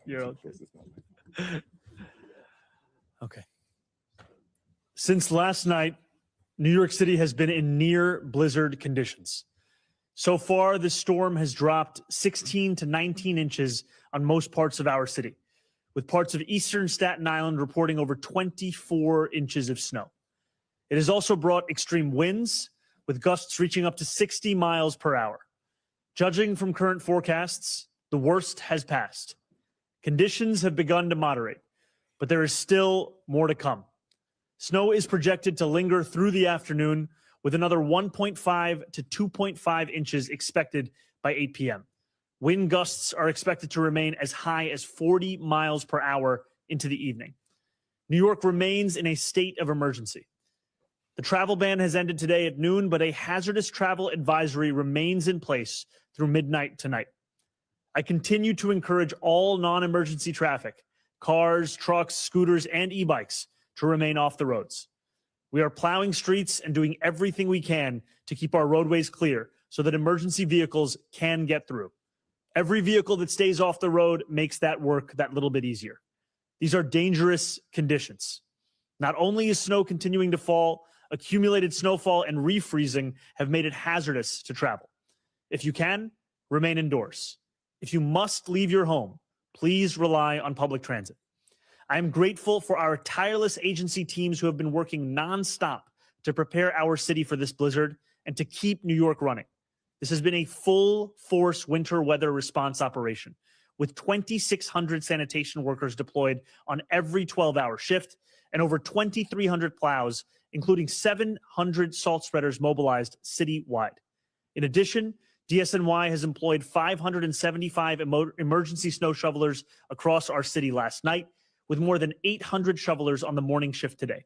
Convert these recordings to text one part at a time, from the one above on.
You're okay. Okay. Since last night, New York City has been in near blizzard conditions. So far, the storm has dropped 16 to 19 inches on most parts of our city, with parts of eastern Staten Island reporting over 24 inches of snow. It has also brought extreme winds, with gusts reaching up to 60 miles per hour. Judging from current forecasts, the worst has passed. Conditions have begun to moderate, but there is still more to come. Snow is projected to linger through the afternoon, with another 1.5 to 2.5 inches expected by 8 p.m. Wind gusts are expected to remain as high as 40 miles per hour into the evening. New York remains in a state of emergency. The travel ban has ended today at noon, but a hazardous travel advisory remains in place through midnight tonight. I continue to encourage all non-emergency traffic, cars, trucks, scooters, and e-bikes, to remain off the roads. We are plowing streets and doing everything we can to keep our roadways clear so that emergency vehicles can get through. Every vehicle that stays off the road makes that work that little bit easier. These are dangerous conditions. Not only is snow continuing to fall, accumulated snowfall and refreezing have made it hazardous to travel. If you can, remain indoors. If you must leave your home, please rely on public transit. I am grateful for our tireless agency teams who have been working nonstop to prepare our city for this blizzard and to keep New York running. This has been a full-force winter weather response operation, with 2,600 sanitation workers deployed on every 12-hour shift and over 2,300 plows, including 700 salt spreaders mobilized citywide. In addition, DSNY has employed 575 emergency snow shovelers across our city last night, with more than 800 shovelers on the morning shift today.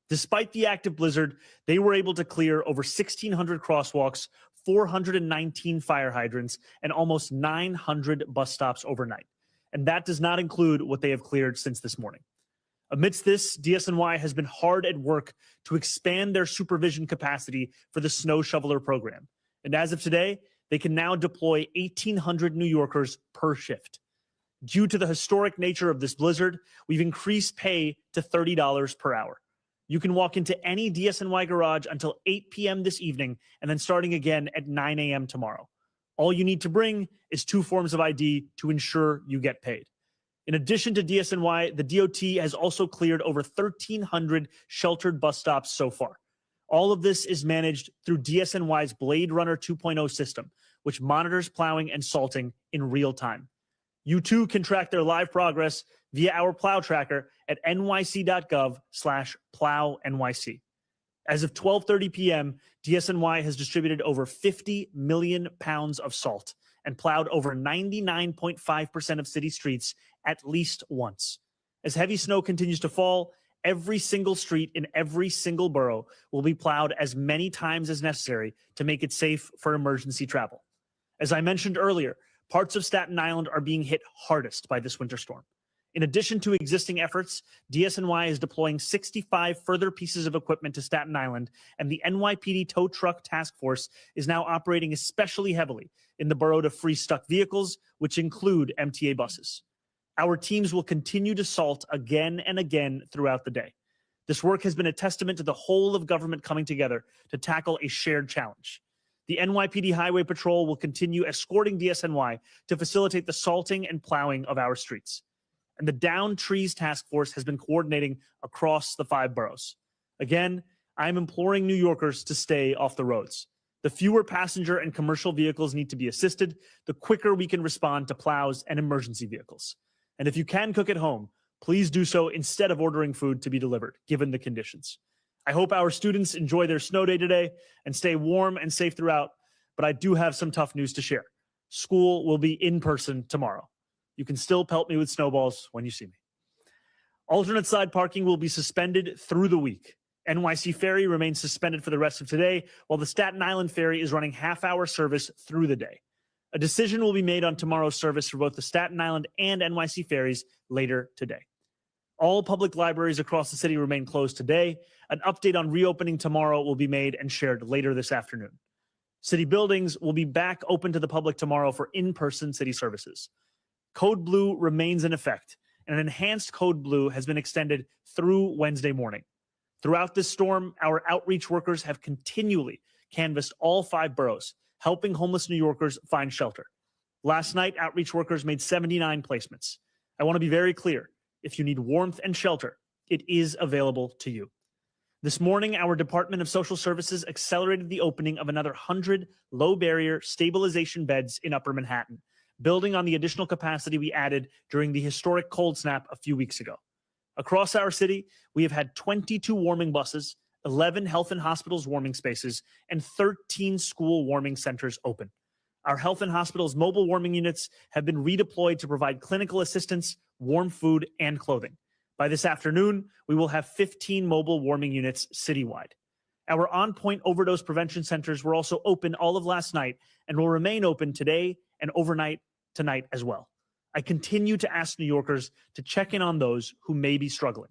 Despite the active blizzard, they were able to clear over 1,600 crosswalks, 419 fire hydrants, and almost 900 bus stops overnight. And that does not include what they have cleared since this morning. Amidst this, DSNY has been hard at work to expand their supervision capacity for the snow shoveler program. And as of today, they can now deploy 1,800 New Yorkers per shift. Due to the historic nature of this blizzard, we've increased pay to $30 per hour. You can walk into any DSNY garage until 8 p.m. this evening and then starting again at 9 a.m. tomorrow. All you need to bring is 2 forms of ID to ensure you get paid. In addition to DSNY, the DOT has also cleared over 1,300 sheltered bus stops so far. All of this is managed through DSNY's Blade Runner 2.0 system, which monitors plowing and salting in real time. You too can track their live progress via our plow tracker at nyc.gov/plownyc. As of 12:30 p.m., DSNY has distributed over 50 million pounds of salt and plowed over 99.5% of city streets at least once. As heavy snow continues to fall, every single street in every single borough will be plowed as many times as necessary to make it safe for emergency travel. As I mentioned earlier, parts of Staten Island are being hit hardest by this winter storm. In addition to existing efforts, DSNY is deploying 65 further pieces of equipment to Staten Island, and the NYPD Tow Truck Task Force is now operating especially heavily in the borough to free stuck vehicles, which include MTA buses. Our teams will continue to salt again and again throughout the day. This work has been a testament to the whole of government coming together to tackle a shared challenge. The NYPD Highway Patrol will continue escorting DSNY to facilitate the salting and plowing of our streets. And the Down Trees Task Force has been coordinating across the 5 boroughs. Again, I'm imploring New Yorkers to stay off the roads. The fewer passenger and commercial vehicles need to be assisted, the quicker we can respond to plows and emergency vehicles. And if you can cook at home, please do so instead of ordering food to be delivered, given the conditions. I hope our students enjoy their snow day today and stay warm and safe throughout, but I do have some tough news to share. School will be in person tomorrow. You can still pelt me with snowballs when you see me. Alternate side parking will be suspended through the week. NYC Ferry remains suspended for the rest of today, while the Staten Island Ferry is running half-hour service through the day. A decision will be made on tomorrow's service for both the Staten Island and NYC ferries later today. All public libraries across the city remain closed today. An update on reopening tomorrow will be made and shared later this afternoon. City buildings will be back open to the public tomorrow for in-person city services. Code Blue remains in effect, and an enhanced Code Blue has been extended through Wednesday morning. Throughout this storm, our outreach workers have continually canvassed all 5 boroughs, helping homeless New Yorkers find shelter. Last night, outreach workers made 79 placements. I want to be very clear. If you need warmth and shelter, it is available to you. This morning, our Department of Social Services accelerated the opening of another 100 low-barrier stabilization beds in Upper Manhattan, building on the additional capacity we added during the historic cold snap a few weeks ago. Across our city, we have had 22 warming buses, 11 health and hospitals warming spaces, and 13 school warming centers open. Our health and hospitals mobile warming units have been redeployed to provide clinical assistance, warm food, and clothing. By this afternoon, we will have 15 mobile warming units citywide. Our on-point overdose prevention centers were also open all of last night and will remain open today and overnight tonight as well. I continue to ask New Yorkers to check in on those who may be struggling.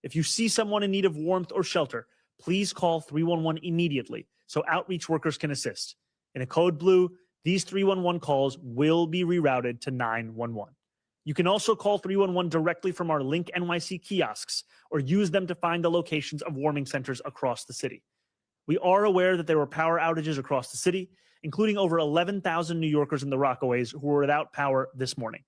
If you see someone in need of warmth or shelter, please call 311 immediately so outreach workers can assist. In a Code Blue, these 311 calls will be rerouted to 911. You can also call 311 directly from our Link NYC kiosks or use them to find the locations of warming centers across the city. We are aware that there were power outages across the city, including over 11,000 New Yorkers in the Rockaways who were without power this morning.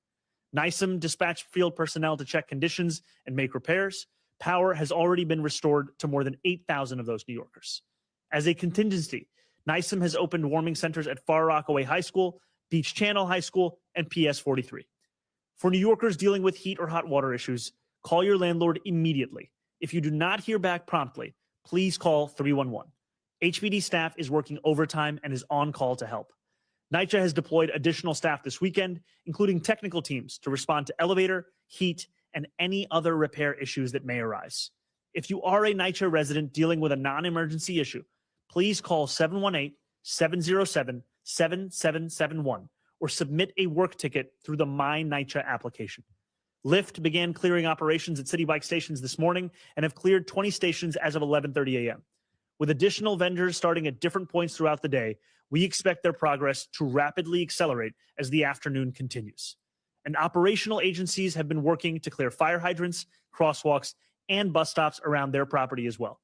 NYCM dispatched field personnel to check conditions and make repairs. Power has already been restored to more than 8,000 of those New Yorkers. As a contingency, NYCM has opened warming centers at Far Rockaway High School, Beach Channel High School, and PS 43. For New Yorkers dealing with heat or hot water issues, call your landlord immediately. If you do not hear back promptly, please call 311. HPD staff is working overtime and is on call to help. NYCHA has deployed additional staff this weekend, including technical teams, to respond to elevator, heat, and any other repair issues that may arise. If you are a NYCHA resident dealing with a non-emergency issue, please call 718-707-7771 or submit a work ticket through the My NYCHA application. Lyft began clearing operations at City Bike stations this morning and have cleared 20 stations as of 11:30 a.m. With additional vendors starting at different points throughout the day, we expect their progress to rapidly accelerate as the afternoon continues. And operational agencies have been working to clear fire hydrants, crosswalks, and bus stops around their property as well.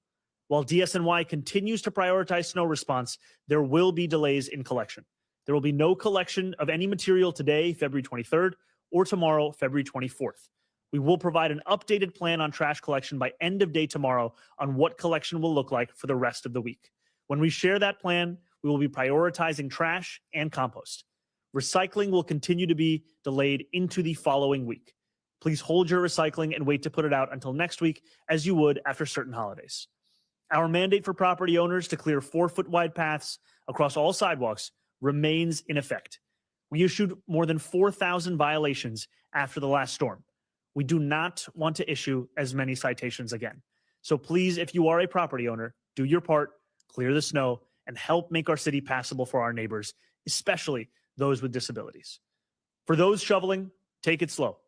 While DSNY continues to prioritize snow response, there will be delays in collection. There will be no collection of any material today, February 23rd, or tomorrow, February 24th. We will provide an updated plan on trash collection by end of day tomorrow on what collection will look like for the rest of the week. When we share that plan, we will be prioritizing trash and compost. Recycling will continue to be delayed into the following week. Please hold your recycling and wait to put it out until next week, as you would after certain holidays. Our mandate for property owners to clear 4-foot wide paths across all sidewalks remains in effect. We issued more than 4,000 violations after the last storm. We do not want to issue as many citations again. So please, if you are a property owner, do your part, clear the snow, and help make our city passable for our neighbors, especially those with disabilities. For those shoveling, take it slow.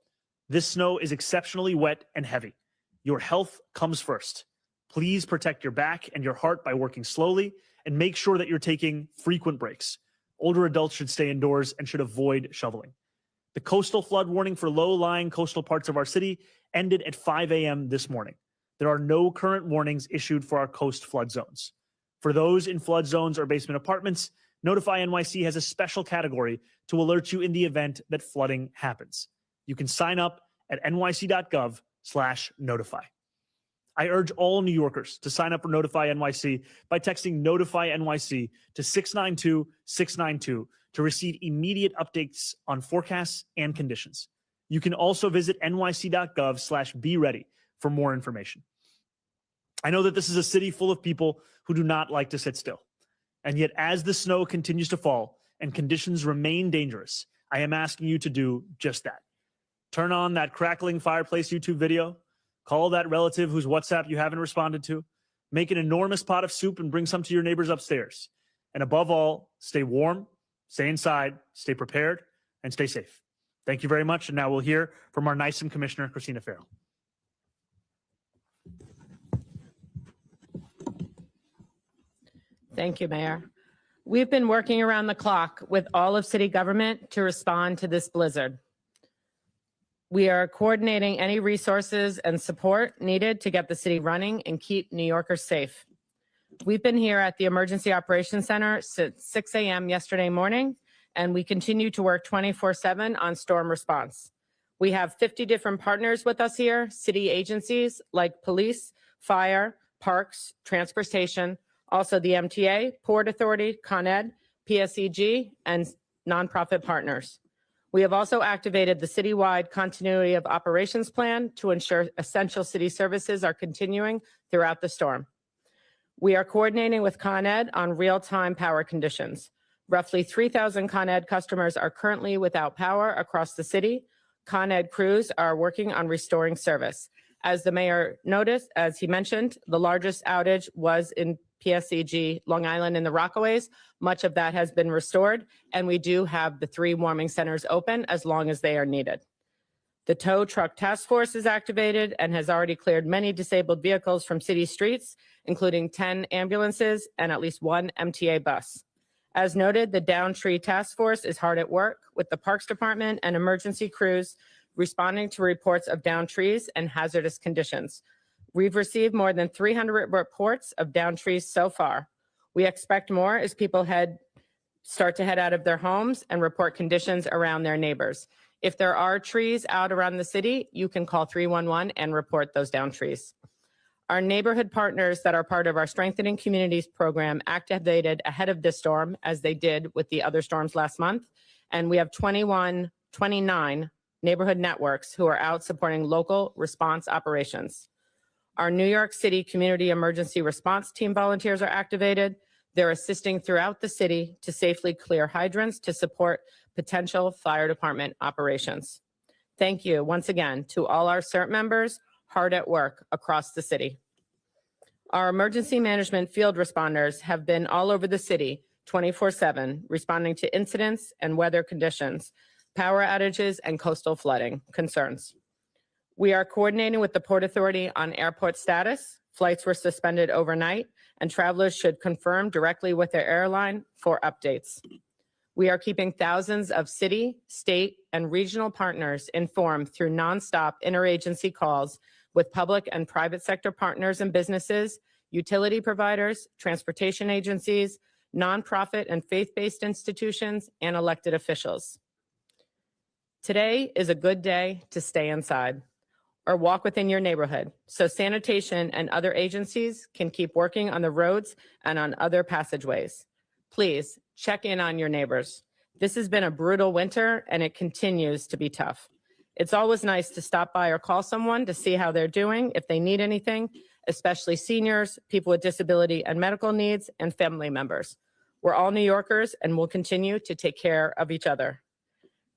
This snow is exceptionally wet and heavy. Your health comes first. Please protect your back and your heart by working slowly and make sure that you're taking frequent breaks. Older adults should stay indoors and should avoid shoveling. The coastal flood warning for low-lying coastal parts of our city ended at 5 a.m. this morning. There are no current warnings issued for our coast flood zones. For those in flood zones or basement apartments, Notify NYC has a special category to alert you in the event that flooding happens. You can sign up at nyc.gov/notify. I urge all New Yorkers to sign up for Notify NYC by texting Notify NYC to 692-692 to receive immediate updates on forecasts and conditions. You can also visit nyc.gov/be-ready for more information. I know that this is a city full of people who do not like to sit still. And yet, as the snow continues to fall and conditions remain dangerous, I am asking you to do just that. Turn on that crackling fireplace YouTube video. Call that relative whose WhatsApp you haven't responded to. Make an enormous pot of soup and bring some to your neighbors upstairs. And above all, stay warm, stay inside, stay prepared, and stay safe. Thank you very much. And now we'll hear from our NYCM Commissioner, Christina Farrell. Thank you, Mayor. We've been working around the clock with all of city government to respond to this blizzard. We are coordinating any resources and support needed to get the city running and keep New Yorkers safe. We've been here at the Emergency Operations Center since 6 a.m. yesterday morning, and we continue to work 24/7 on storm response. We have 50 different partners with us here, city agencies like police, fire, parks, transportation, also the MTA, Port Authority, Con Ed, PSEG, and nonprofit partners. We have also activated the citywide continuity of operations plan to ensure essential city services are continuing throughout the storm. We are coordinating with Con Ed on real-time power conditions. Roughly 3,000 Con Ed customers are currently without power across the city. Con Ed crews are working on restoring service. As the mayor noticed, as he mentioned, the largest outage was in PSEG, Long Island, in the Rockaways. Much of that has been restored, and we do have the 3 warming centers open as long as they are needed. The tow truck task force is activated and has already cleared many disabled vehicles from city streets, including 10 ambulances and at least 1 MTA bus. As noted, the Down Tree Task Force is hard at work with the Parks Department and emergency crews responding to reports of downed trees and hazardous conditions. We've received more than 300 reports of downed trees so far. We expect more as people start to head out of their homes and report conditions around their neighbors. If there are trees out around the city, you can call 311 and report those downed trees. Our neighborhood partners that are part of our Strengthening Communities program activated ahead of this storm, as they did with the other storms last month. And we have 29 neighborhood networks who are out supporting local response operations. Our New York City Community Emergency Response Team volunteers are activated. They're assisting throughout the city to safely clear hydrants to support potential fire department operations. Thank you once again to all our CERT members hard at work across the city. Our emergency management field responders have been all over the city 24/7, responding to incidents and weather conditions, power outages, and coastal flooding concerns. We are coordinating with the Port Authority on airport status. Flights were suspended overnight, and travelers should confirm directly with their airline for updates. We are keeping thousands of city, state, and regional partners informed through nonstop interagency calls with public and private sector partners and businesses, utility providers, transportation agencies, nonprofit and faith-based institutions, and elected officials. Today is a good day to stay inside or walk within your neighborhood so sanitation and other agencies can keep working on the roads and on other passageways. Please check in on your neighbors. This has been a brutal winter and it continues to be tough. It's always nice to stop by or call someone to see how they're doing if they need anything, especially seniors, people with disability and medical needs, and family members. We're all New Yorkers and we'll continue to take care of each other.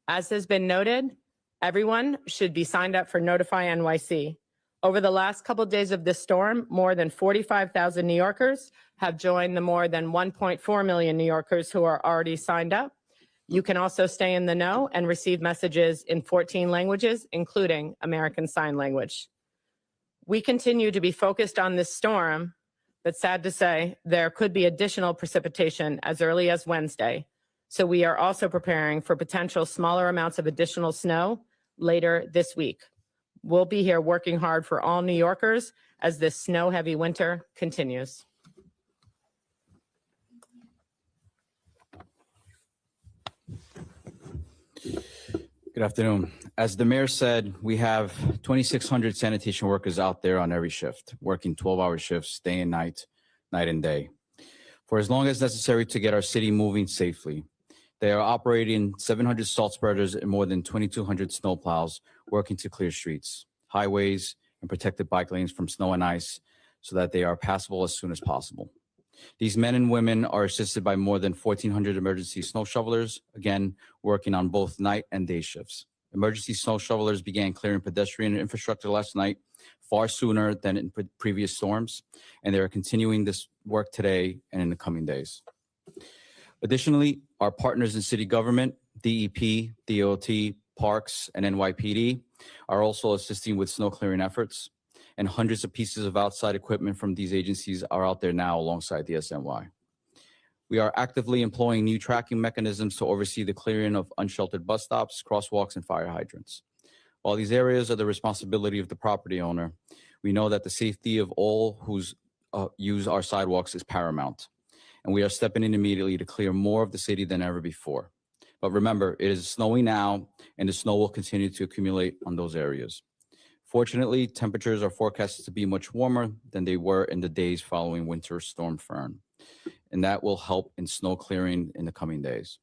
As has been noted, everyone should be signed up for Notify NYC. Over the last couple of days of this storm, more than 45,000 New Yorkers have joined the more than 1.4 million New Yorkers who are already signed up. You can also stay in the know and receive messages in 14 languages, including American Sign Language. We continue to be focused on this storm, but sad to say, there could be additional precipitation as early as Wednesday. So we are also preparing for potential smaller amounts of additional snow later this week. We'll be here working hard for all New Yorkers as this snow-heavy winter continues. Good afternoon. As the mayor said, we have 2,600 sanitation workers out there on every shift, working 12-hour shifts, day and night, night and day, for as long as necessary to get our city moving safely. They are operating 700 salt spreaders and more than 2,200 snow plows, working to clear streets, highways, and protected bike lanes from snow and ice so that they are passable as soon as possible. These men and women are assisted by more than 1,400 emergency snow shovelers, again, working on both night and day shifts. Emergency snow shovelers began clearing pedestrian infrastructure last night, far sooner than in previous storms, and they are continuing this work today and in the coming days. Additionally, our partners in city government, DEP, DOT, Parks, and NYPD are also assisting with snow clearing efforts, and hundreds of pieces of outside equipment from these agencies are out there now alongside the SNY. We are actively employing new tracking mechanisms to oversee the clearing of unsheltered bus stops, crosswalks, and fire hydrants. While these areas are the responsibility of the property owner, we know that the safety of all who use our sidewalks is paramount, and we are stepping in immediately to clear more of the city than ever before. But remember, it is snowing now, and the snow will continue to accumulate on those areas. Fortunately, temperatures are forecasted to be much warmer than they were in the days following Winter Storm Fern, and that will help in snow clearing in the coming days.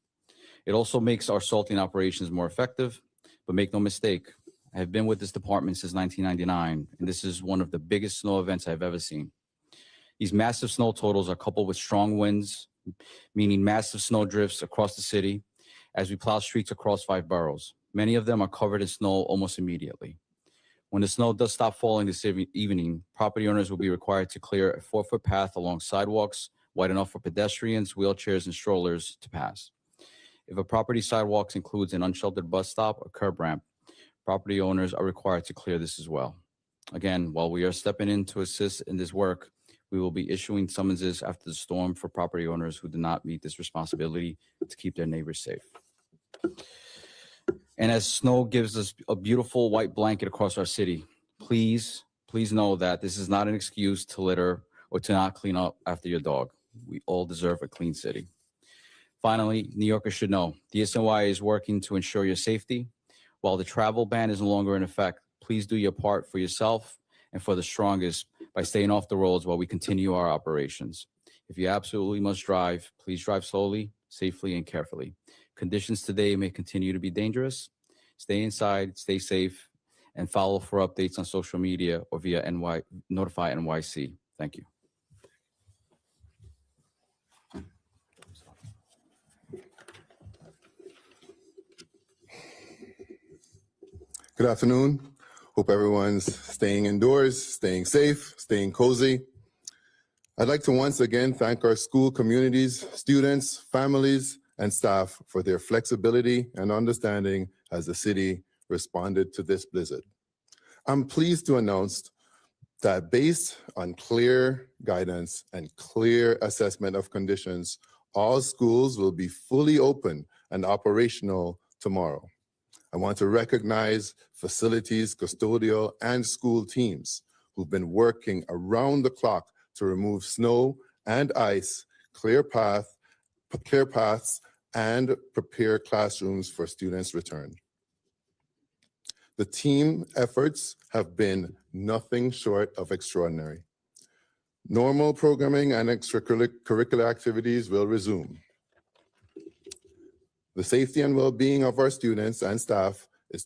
It also makes our salting operations more effective, but make no mistake, I have been with this department since 1999, and this is one of the biggest snow events I've ever seen. These massive snow totals are coupled with strong winds, meaning massive snow drifts across the city as we plow streets across 5 boroughs. Many of them are covered in snow almost immediately. When the snow does stop falling this evening, property owners will be required to clear a 4-foot path along sidewalks wide enough for pedestrians, wheelchairs, and strollers to pass. If a property sidewalk includes an unsheltered bus stop or curb ramp, property owners are required to clear this as well. Again, while we are stepping in to assist in this work, we will be issuing summonses after the storm for property owners who do not meet this responsibility to keep their neighbors safe. And as snow gives us a beautiful white blanket across our city, please know that this is not an excuse to litter or to not clean up after your dog. We all deserve a clean city. Finally, New Yorkers should know, DSNY is working to ensure your safety. While the travel ban is no longer in effect, please do your part for yourself and for the strongest by staying off the roads while we continue our operations. If you absolutely must drive, please drive slowly, safely, and carefully. Conditions today may continue to be dangerous. Stay inside, stay safe, and follow for updates on social media or via Notify NYC. Thank you. Good afternoon. Hope everyone's staying indoors, staying safe, staying cozy. I'd like to once again thank our school communities, students, families, and staff for their flexibility and understanding as the city responded to this blizzard. I'm pleased to announce that based on clear guidance and clear assessment of conditions, all schools will be fully open and operational tomorrow. I want to recognize facilities, custodial, and school teams who've been working around the clock to remove snow and ice, clear paths, and prepare classrooms for students' return. The team efforts have been nothing short of extraordinary. Normal programming and extracurricular activities will resume. The safety and well-being of our students and staff is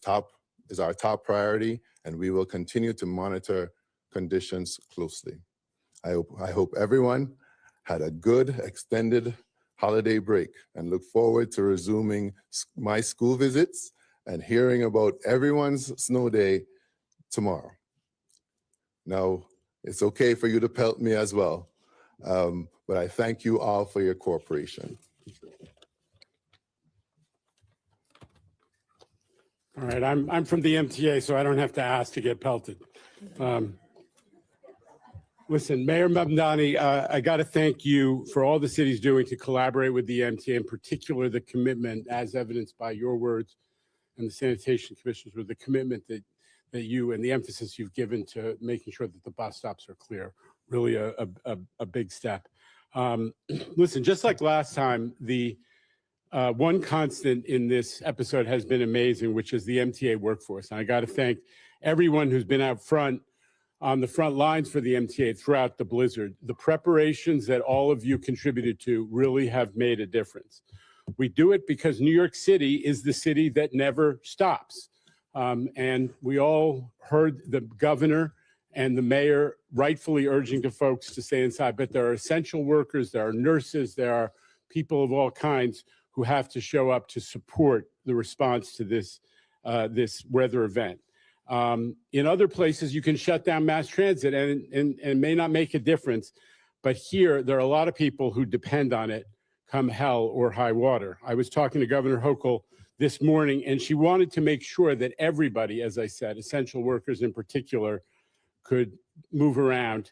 our top priority, and we will continue to monitor conditions closely. I hope everyone had a good extended holiday break and look forward to resuming my school visits and hearing about everyone's snow day tomorrow. Now, it's okay for you to pelt me as well, but I thank you all for your cooperation. All right, I'm from the MTA, so I don't have to ask to get pelted. Listen, Mayor Mamdani, I got to thank you for all the city's doing to collaborate with the MTA, in particular the commitment, as evidenced by your words and the sanitation commissioners, with the commitment that you and the emphasis you've given to making sure that the bus stops are clear. Really a big step. Listen, just like last time, the one constant in this episode has been amazing, which is the MTA workforce. And I got to thank everyone who's been out front on the front lines for the MTA throughout the blizzard. The preparations that all of you contributed to really have made a difference. We do it because New York City is the city that never stops. And we all heard the governor and the mayor rightfully urging to folks to stay inside, but there are essential workers, there are nurses, there are people of all kinds who have to show up to support the response to this, this weather event. In other places, you can shut down mass transit and it may not make a difference. But here, there are a lot of people who depend on it come hell or high water. I was talking to Governor Hochul this morning, and she wanted to make sure that everybody, as I said, essential workers in particular, could move around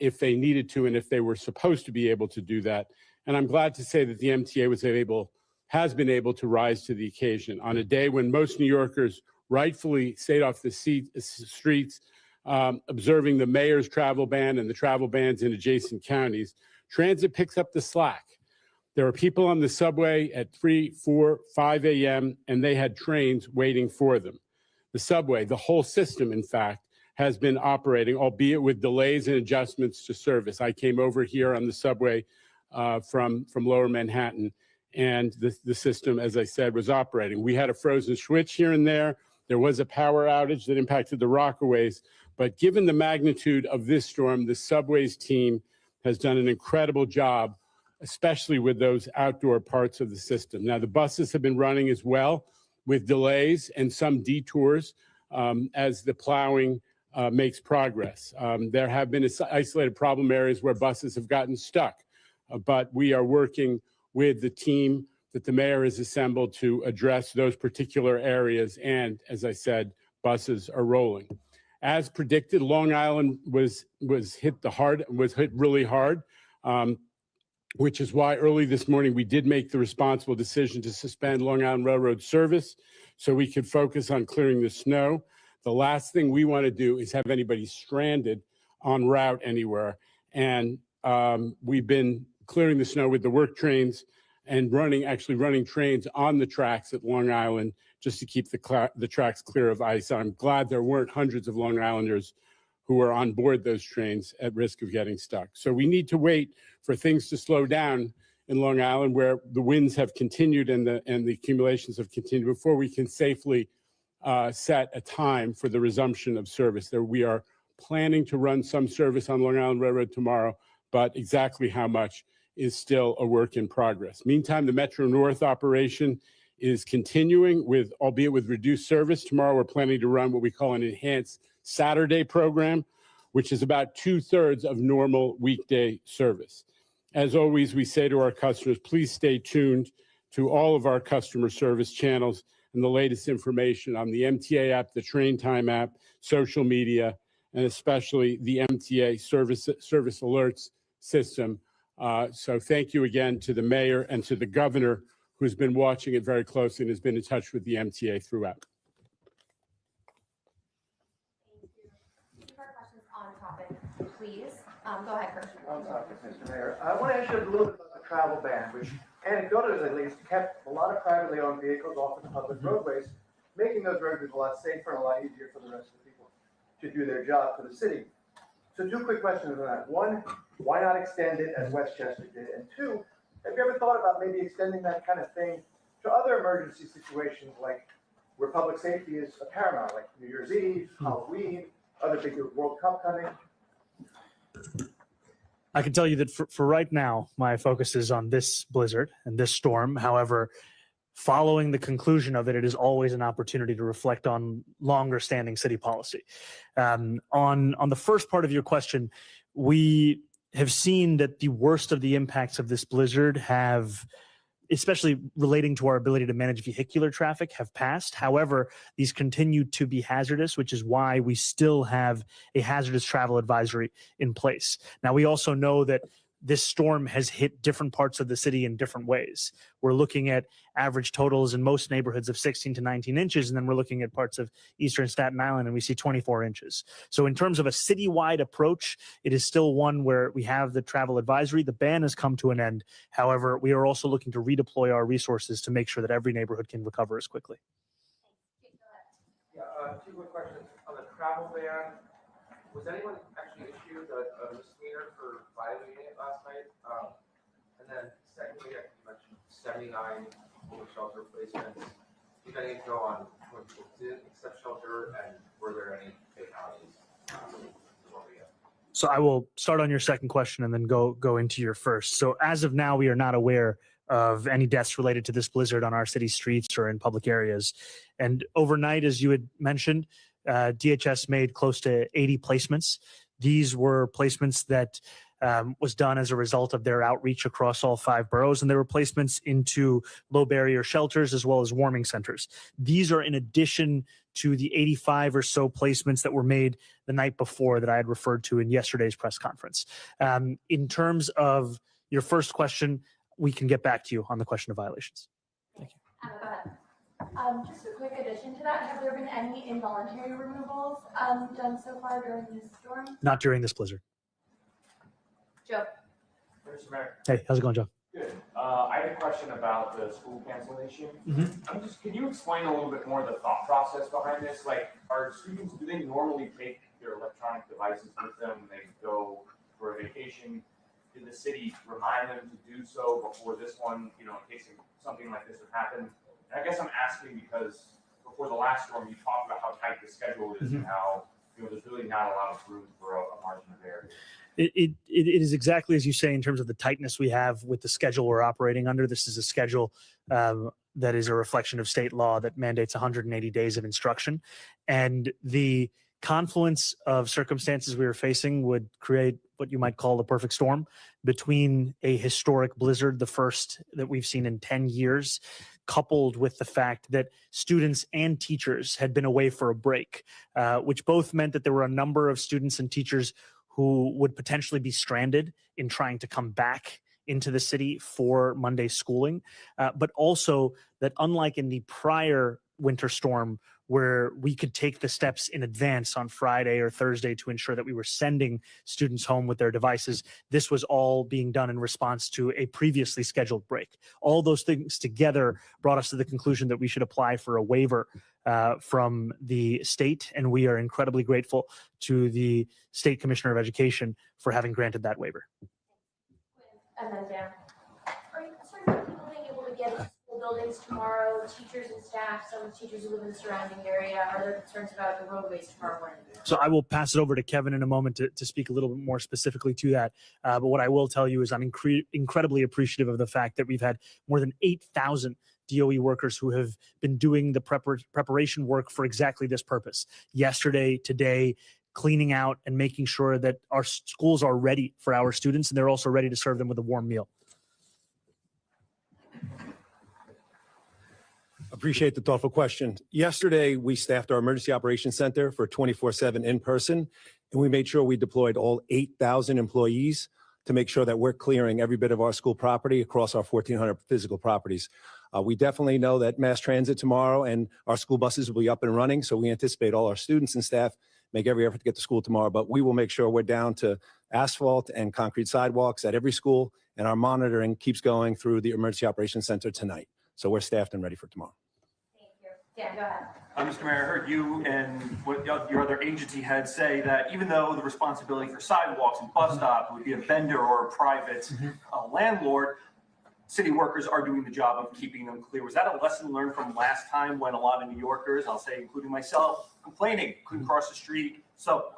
if they needed to and if they were supposed to be able to do that. And I'm glad to say that the MTA has been able to rise to the occasion on a day when most New Yorkers rightfully stayed off the streets, observing the mayor's travel ban and the travel bans in adjacent counties. Transit picks up the slack. There were people on the subway at 3, 4, 5 a.m., and they had trains waiting for them. The subway, the whole system, in fact, has been operating, albeit with delays and adjustments to service. I came over here on the subway from Lower Manhattan, and the system, as I said, was operating. We had a frozen switch here and there. There was a power outage that impacted the Rockaways. But given the magnitude of this storm, the subway's team has done an incredible job, especially with those outdoor parts of the system. Now, the buses have been running as well with delays and some detours as the plowing makes progress. There have been isolated problem areas where buses have gotten stuck, but we are working with the team that the mayor has assembled to address those particular areas. And as I said, buses are rolling. As predicted, Long Island was hit really hard, which is why early this morning we did make the responsible decision to suspend Long Island Railroad service so we could focus on clearing the snow. The last thing we want to do is have anybody stranded en route anywhere. And we've been clearing the snow with the work trains and running trains on the tracks at Long Island just to keep the tracks clear of ice. I'm glad there weren't hundreds of Long Islanders who were on board those trains at risk of getting stuck. So we need to wait for things to slow down in Long Island, where the winds have continued and the accumulations have continued, before we can safely set a time for the resumption of service. We are planning to run some service on Long Island Railroad tomorrow, but exactly how much is still a work in progress. Meantime, the Metro North operation is continuing, albeit with reduced service. Tomorrow, we're planning to run what we call an enhanced Saturday program, which is about 2/3 of normal weekday service. As always, we say to our customers, please stay tuned to all of our customer service channels and the latest information on the MTA app, the Train Time app, social media, and especially the MTA service alerts system. So thank you again to the mayor and to the governor, who's been watching it very closely and has been in touch with the MTA throughout. Questions on topic, please. Go ahead, Chris. On topic, Mr. Mayor. I want to ask you a little bit about the travel ban, which anecdotally at least kept a lot of privately owned vehicles off of the public roadways, making those roadways a lot safer and a lot easier for the rest of the people to do their job for the city. So 2 quick questions on that. 1, why not extend it as Westchester did? And 2, have you ever thought about maybe extending that kind of thing to other emergency situations, like where public safety is paramount, like New Year's Eve, Halloween, other big World Cup coming? I can tell you that for right now, my focus is on this blizzard and this storm. However, following the conclusion of it, it is always an opportunity to reflect on longer standing city policy. On the first part of your question, we have seen that the worst of the impacts of this blizzard have, especially relating to our ability to manage vehicular traffic, have passed. However, these continue to be hazardous, which is why we still have a hazardous travel advisory in place. Now, we also know that this storm has hit different parts of the city in different ways. We're looking at average totals in most neighborhoods of 16 to 19 inches, and then we're looking at parts of eastern Staten Island and we see 24 inches. So in terms of a citywide approach, it is still one where we have the travel advisory. The ban has come to an end. However, we are also looking to redeploy our resources to make sure that every neighborhood can recover as quickly. Yeah, 2 quick questions. On the travel ban, was anyone actually issued a misdemeanor for violating it last night? And then secondly, you mentioned 79 homeless shelter placements. Did any go on when people didn't accept shelter, and were there any fatalities? So I will start on your second question and then go into your first. So as of now, we are not aware of any deaths related to this blizzard on our city streets or in public areas. And overnight, as you had mentioned, DHS made close to 80 placements. These were placements that was done as a result of their outreach across all 5 boroughs, and there were placements into low barrier shelters as well as warming centers. These are in addition to the 85 or so placements that were made the night before that I had referred to in yesterday's press conference. In terms of your first question, we can get back to you on the question of violations. Go ahead. Just a quick addition to that, have there been any involuntary removals done so far during this storm? Not during this blizzard. Joe? Mr. Mayor. Hey, how's it going, Joe? Good. I had a question about the school cancellation. Can you explain a little bit more the thought process behind this? Like, are students, do they normally take their electronic devices with them when they go for a vacation? Did the city remind them to do so before this one, in case something like this would happen? And I guess I'm asking because before the last storm, you talked about how tight the schedule is and how, there's really not a lot of room for a margin of error. It is exactly as you say in terms of the tightness we have with the schedule we're operating under. This is a schedule that is a reflection of state law that mandates 180 days of instruction. And the confluence of circumstances we were facing would create what you might call the perfect storm between a historic blizzard, the first that we've seen in 10 years, coupled with the fact that students and teachers had been away for a break, which both meant that there were a number of students and teachers who would potentially be stranded in trying to come back into the city for Monday schooling, but also that unlike in the prior winter storm, where we could take the steps in advance on Friday or Thursday to ensure that we were sending students home with their devices, this was all being done in response to a previously scheduled break. All those things together brought us to the conclusion that we should apply for a waiver from the state, and we are incredibly grateful to the State Commissioner of Education for having granted that waiver. And then Dan. Are certain people being able to get into school buildings tomorrow, teachers and staff, some teachers who live in the surrounding area? Are there concerns about the roadways tomorrow morning? So I will pass it over to Kevin in a moment to speak a little bit more specifically to that. But what I will tell you is I'm incredibly appreciative of the fact that we've had more than 8,000 DOE workers who have been doing the preparation work for exactly this purpose. Yesterday, today, cleaning out and making sure that our schools are ready for our students, and they're also ready to serve them with a warm meal. Appreciate the thoughtful question. Yesterday, we staffed our emergency operations center for 24/7 in person, and we made sure we deployed all 8,000 employees to make sure that we're clearing every bit of our school property across our 1,400 physical properties. We definitely know that mass transit tomorrow and our school buses will be up and running, so we anticipate all our students and staff make every effort to get to school tomorrow, but we will make sure we're down to asphalt and concrete sidewalks at every school, and our monitoring keeps going through the emergency operations center tonight. So we're staffed and ready for tomorrow. Thank you. Dan, go ahead. Mr. Mayor, I heard you and what your other agency heads say that even though the responsibility for sidewalks and bus stops would be a vendor or a private landlord, city workers are doing the job of keeping them clear. Was that a lesson learned from last time when a lot of New Yorkers, I'll say including myself, complaining, couldn't cross the street, so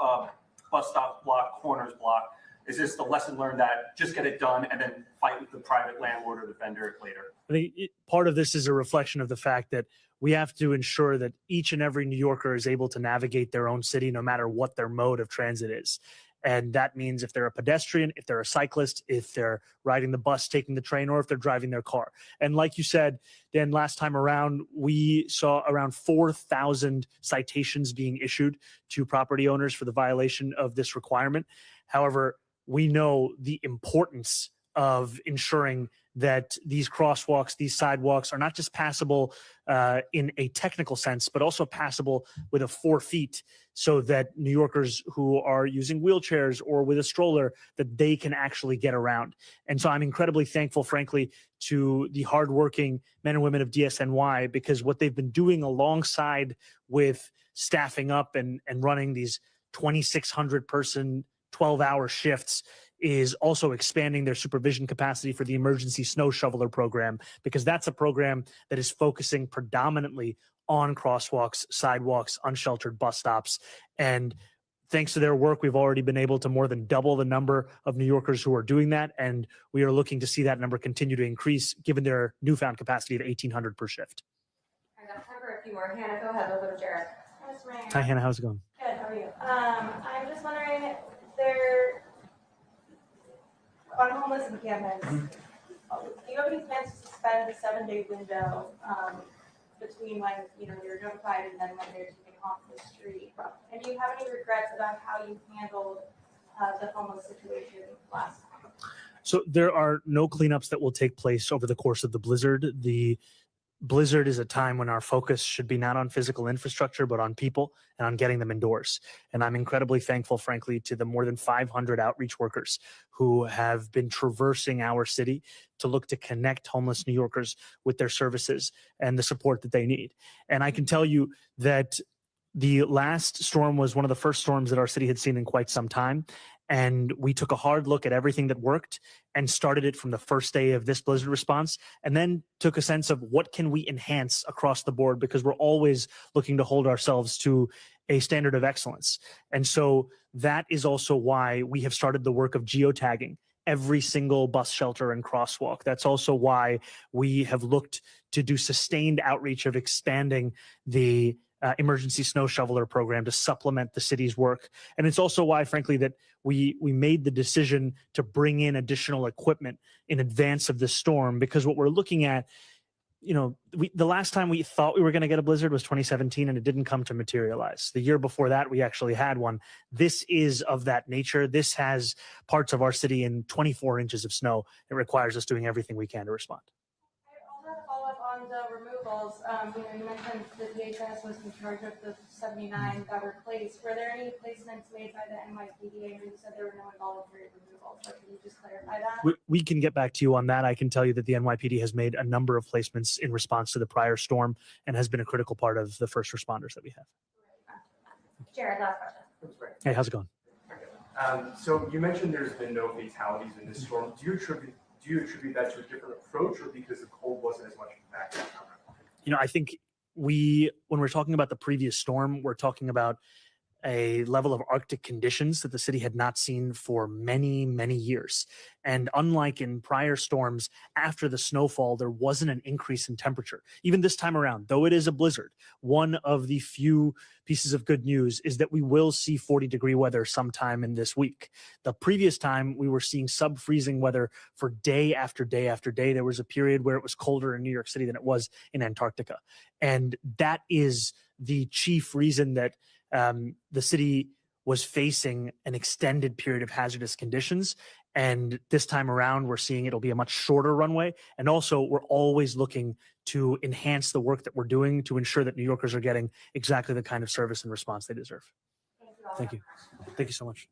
bus stops blocked, corners blocked? Is this the lesson learned that just get it done and then fight with the private landlord or the vendor later? I think part of this is a reflection of the fact that we have to ensure that each and every New Yorker is able to navigate their own city, no matter what their mode of transit is. And that means if they're a pedestrian, if they're a cyclist, if they're riding the bus, taking the train, or if they're driving their car. And like you said, Dan, last time around, we saw around 4,000 citations being issued to property owners for the violation of this requirement. However, we know the importance of ensuring that these crosswalks, these sidewalks are not just passable in a technical sense, but also passable with a 4 feet, so that New Yorkers who are using wheelchairs or with a stroller, that they can actually get around. And so I'm incredibly thankful, frankly, to the hardworking men and women of DSNY, because what they've been doing alongside with staffing up and running these 2,600 person 12-hour shifts is also expanding their supervision capacity for the emergency snow shoveler program, because that's a program that is focusing predominantly on crosswalks, sidewalks, unsheltered bus stops. And thanks to their work, we've already been able to more than double the number of New Yorkers who are doing that. And we are looking to see that number continue to increase given their newfound capacity of 1,800 per shift. I got time for a few more. Hannah, go ahead. We'll go to Jared. Hi, Hannah. How's it going? Good. How are you? I'm just wondering, there on homeless encampments, do you have any plans to suspend the 7-day window between when you're notified and then when they're taken off the street? And do you have any regrets about how you handled the homeless situation last time? So there are no cleanups that will take place over the course of the blizzard. The blizzard is a time when our focus should be not on physical infrastructure, but on people and on getting them indoors. And I'm incredibly thankful, frankly, to the more than 500 outreach workers who have been traversing our city to look to connect homeless New Yorkers with their services and the support that they need. And I can tell you that the last storm was one of the first storms that our city had seen in quite some time. And we took a hard look at everything that worked and started it from the first day of this blizzard response, and then took a sense of what can we enhance across the board, because we're always looking to hold ourselves to a standard of excellence. And so that is also why we have started the work of geotagging every single bus shelter and crosswalk. That's also why we have looked to do sustained outreach of expanding the emergency snow shoveler program to supplement the city's work. And it's also why, frankly, that we made the decision to bring in additional equipment in advance of this storm, because what we're looking at, the last time we thought we were going to get a blizzard was 2017, and it didn't come to materialize. The year before that, we actually had one. This is of that nature. This has parts of our city in 24 inches of snow. It requires us doing everything we can to respond. I also have a follow-up on the removals. You mentioned the DHS was in charge of the 79 that were placed. Were there any placements made by the NYPD? I know you said there were no involuntary removals, but can you just clarify that? We can get back to you on that. I can tell you that the NYPD has made a number of placements in response to the prior storm and has been a critical part of the first responders that we have. Jared, last question. That's great. Hey, how's it going? So you mentioned there's been no fatalities in this storm. Do you attribute that to a different approach, or because the cold wasn't as much of a factor? I think when we're talking about the previous storm, we're talking about a level of Arctic conditions that the city had not seen for many, many years. And unlike in prior storms, after the snowfall, there wasn't an increase in temperature. Even this time around, though it is a blizzard, one of the few pieces of good news is that we will see 40-degree weather sometime in this week. The previous time we were seeing sub-freezing weather for day after day after day. There was a period where it was colder in New York City than it was in Antarctica. And that is the chief reason that the city was facing an extended period of hazardous conditions. And this time around, we're seeing it'll be a much shorter runway. And also, we're always looking to enhance the work that we're doing to ensure that New Yorkers are getting exactly the kind of service and response they deserve. Thank you. Thank you so much.